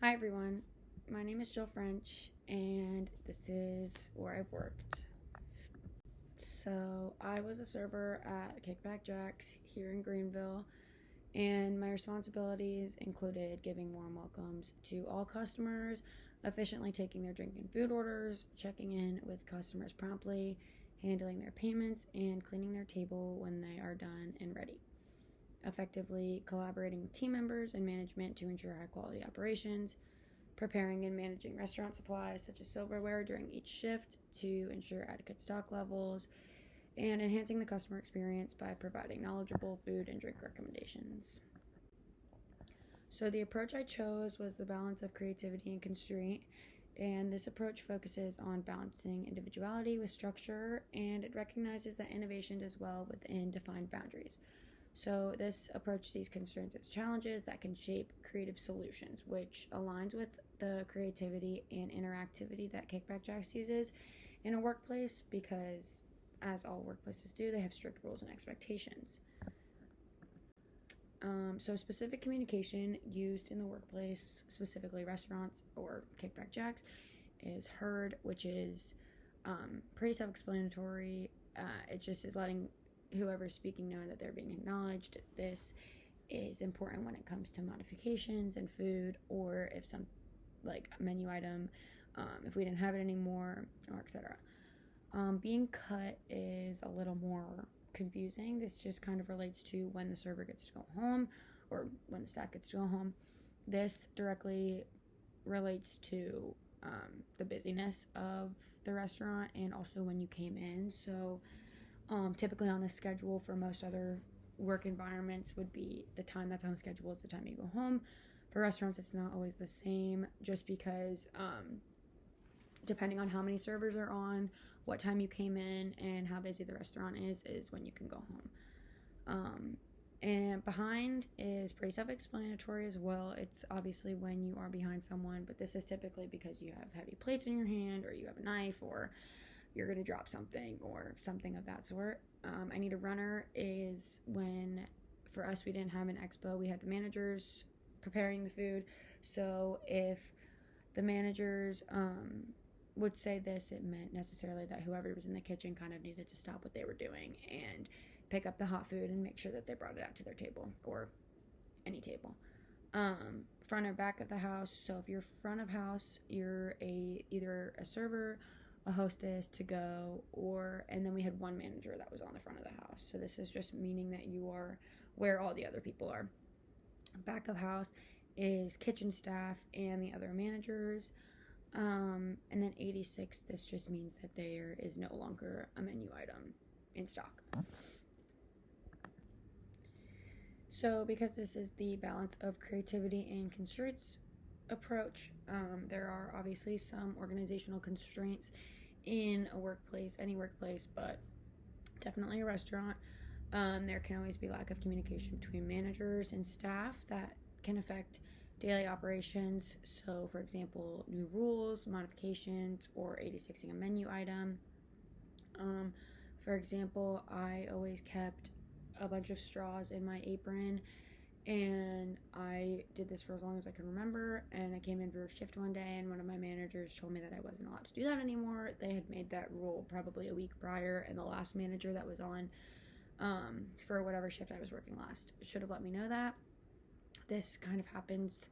Hi everyone, my name is Jill French, and this is where I've worked. So, I was a server at Kickback Jacks here in Greenville, and my responsibilities included giving warm welcomes to all customers, efficiently taking their drink and food orders, checking in with customers promptly, handling their payments, and cleaning their table when they are done and ready. Effectively collaborating with team members and management to ensure high quality operations, preparing and managing restaurant supplies such as silverware during each shift to ensure adequate stock levels, and enhancing the customer experience by providing knowledgeable food and drink recommendations. So, the approach I chose was the balance of creativity and constraint, and this approach focuses on balancing individuality with structure, and it recognizes that innovation does well within defined boundaries. So, this approach sees constraints as challenges that can shape creative solutions, which aligns with the creativity and interactivity that Kickback Jacks uses in a workplace because, as all workplaces do, they have strict rules and expectations. So, specific communication used in the workplace, specifically restaurants or Kickback Jacks, is heard, which is pretty self explanatory. It just is letting whoever's speaking know that they're being acknowledged. This is important when it comes to modifications and food, or if some like a menu item, if we didn't have it anymore, or etc. Being cut is a little more confusing. This just kind of relates to when the server gets to go home or when the staff gets to go home. This directly relates to the busyness of the restaurant and also when you came in. So, typically on the schedule for most other work environments would be the time that's on the schedule is the time you go home. For restaurants, it's not always the same just because depending on how many servers are on, what time you came in, and how busy the restaurant is when you can go home. And behind is pretty self-explanatory as well. It's obviously when you are behind someone, but this is typically because you have heavy plates in your hand, or you have a knife, or you're going to drop something, or something of that sort. I need a runner is when, for us, we didn't have an expo. We had the managers preparing the food. So if the managers would say this, it meant necessarily that whoever was in the kitchen kind of needed to stop what they were doing and pick up the hot food and make sure that they brought it out to their table or any table. Front or back of the house. So if you're front of house, you're either a server, a hostess, to go, and then we had one manager that was on the front of the house. So this is just meaning that you are where all the other people are. Back of house is kitchen staff and the other managers. And then 86, this just means that there is no longer a menu item in stock. So because this is the balance of creativity and constraints approach, there are obviously some organizational constraints in a workplace, any workplace, but definitely a restaurant. There can always be lack of communication between managers and staff that can affect daily operations. So, for example, new rules, modifications, or 86ing a menu item. For example, I always kept a bunch of straws in my apron, and I did this for as long as I can remember. And I came in for a shift one day, and one of my managers told me that I wasn't allowed to do that anymore. They had made that rule probably a week prior, and the last manager that was on for whatever shift I was working last should have let me know that. This kind of happens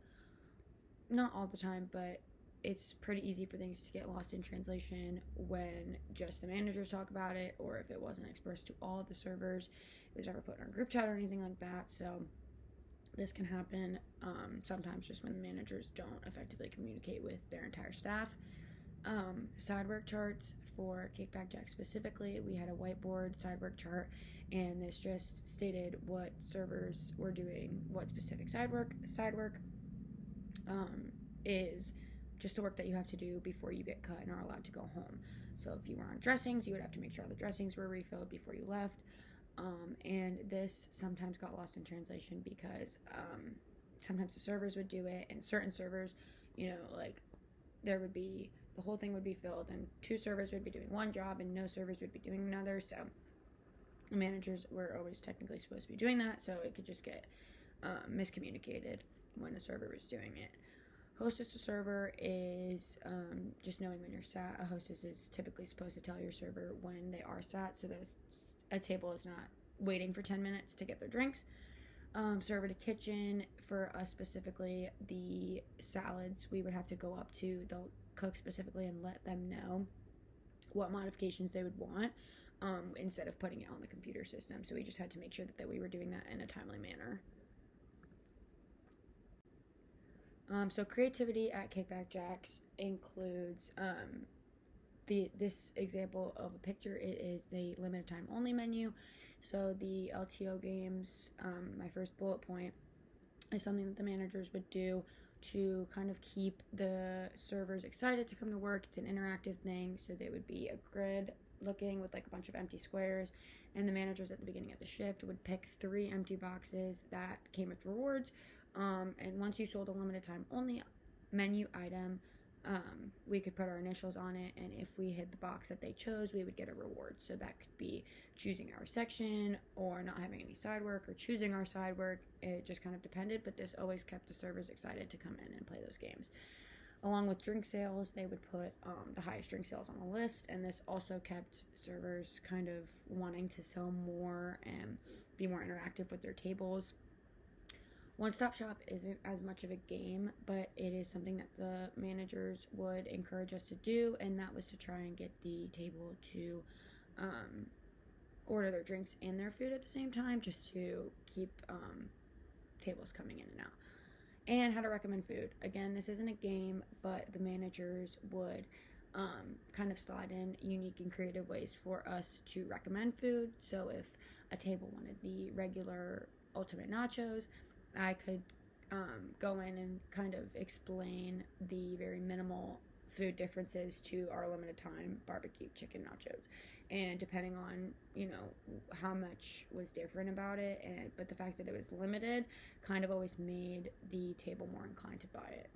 not all the time, but it's pretty easy for things to get lost in translation when just the managers talk about it, or if it wasn't expressed to all of the servers, it was never put in our group chat or anything like that. So this can happen sometimes just when the managers don't effectively communicate with their entire staff. Side work charts for Kickback Jack specifically, we had a whiteboard side work chart, and this just stated what servers were doing, what specific side work is just the work that you have to do before you get cut and are allowed to go home. So if you were on dressings, you would have to make sure all the dressings were refilled before you left. And this sometimes got lost in translation because sometimes the servers would do it, and certain servers, like there would be, the whole thing would be filled, and two servers would be doing one job and no servers would be doing another. So the managers were always technically supposed to be doing that, so it could just get miscommunicated when the server was doing it. Hostess to server is just knowing when you're sat. A hostess is typically supposed to tell your server when they are sat, so that a table is not waiting for 10 minutes to get their drinks. Server to kitchen, for us specifically, the salads, we would have to go up to the cook specifically and let them know what modifications they would want, instead of putting it on the computer system. So we just had to make sure that we were doing that in a timely manner. So creativity at Kickback Jacks includes this example of a picture. It is the limited time only menu. So the LTO games, my first bullet point, is something that the managers would do to kind of keep the servers excited to come to work. It's an interactive thing, so they would be a grid looking with like a bunch of empty squares, and the managers at the beginning of the shift would pick 3 empty boxes that came with rewards. And once you sold a limited time only menu item, we could put our initials on it, and if we hit the box that they chose, we would get a reward. So that could be choosing our section, or not having any side work, or choosing our side work. It just kind of depended, but this always kept the servers excited to come in and play those games. Along with drink sales, they would put the highest drink sales on the list, and this also kept servers kind of wanting to sell more and be more interactive with their tables. One Stop Shop isn't as much of a game, but it is something that the managers would encourage us to do, and that was to try and get the table to order their drinks and their food at the same time, just to keep tables coming in and out. And how to recommend food. Again, this isn't a game, but the managers would kind of slide in unique and creative ways for us to recommend food. So if a table wanted the regular ultimate nachos, I could go in and kind of explain the very minimal food differences to our limited time barbecue chicken nachos. And depending on, how much was different about it, but the fact that it was limited kind of always made the table more inclined to buy it.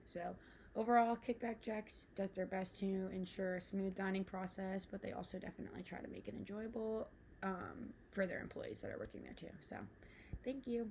So overall, Kickback Jacks does their best to ensure a smooth dining process, but they also definitely try to make it enjoyable for their employees that are working there too. So thank you.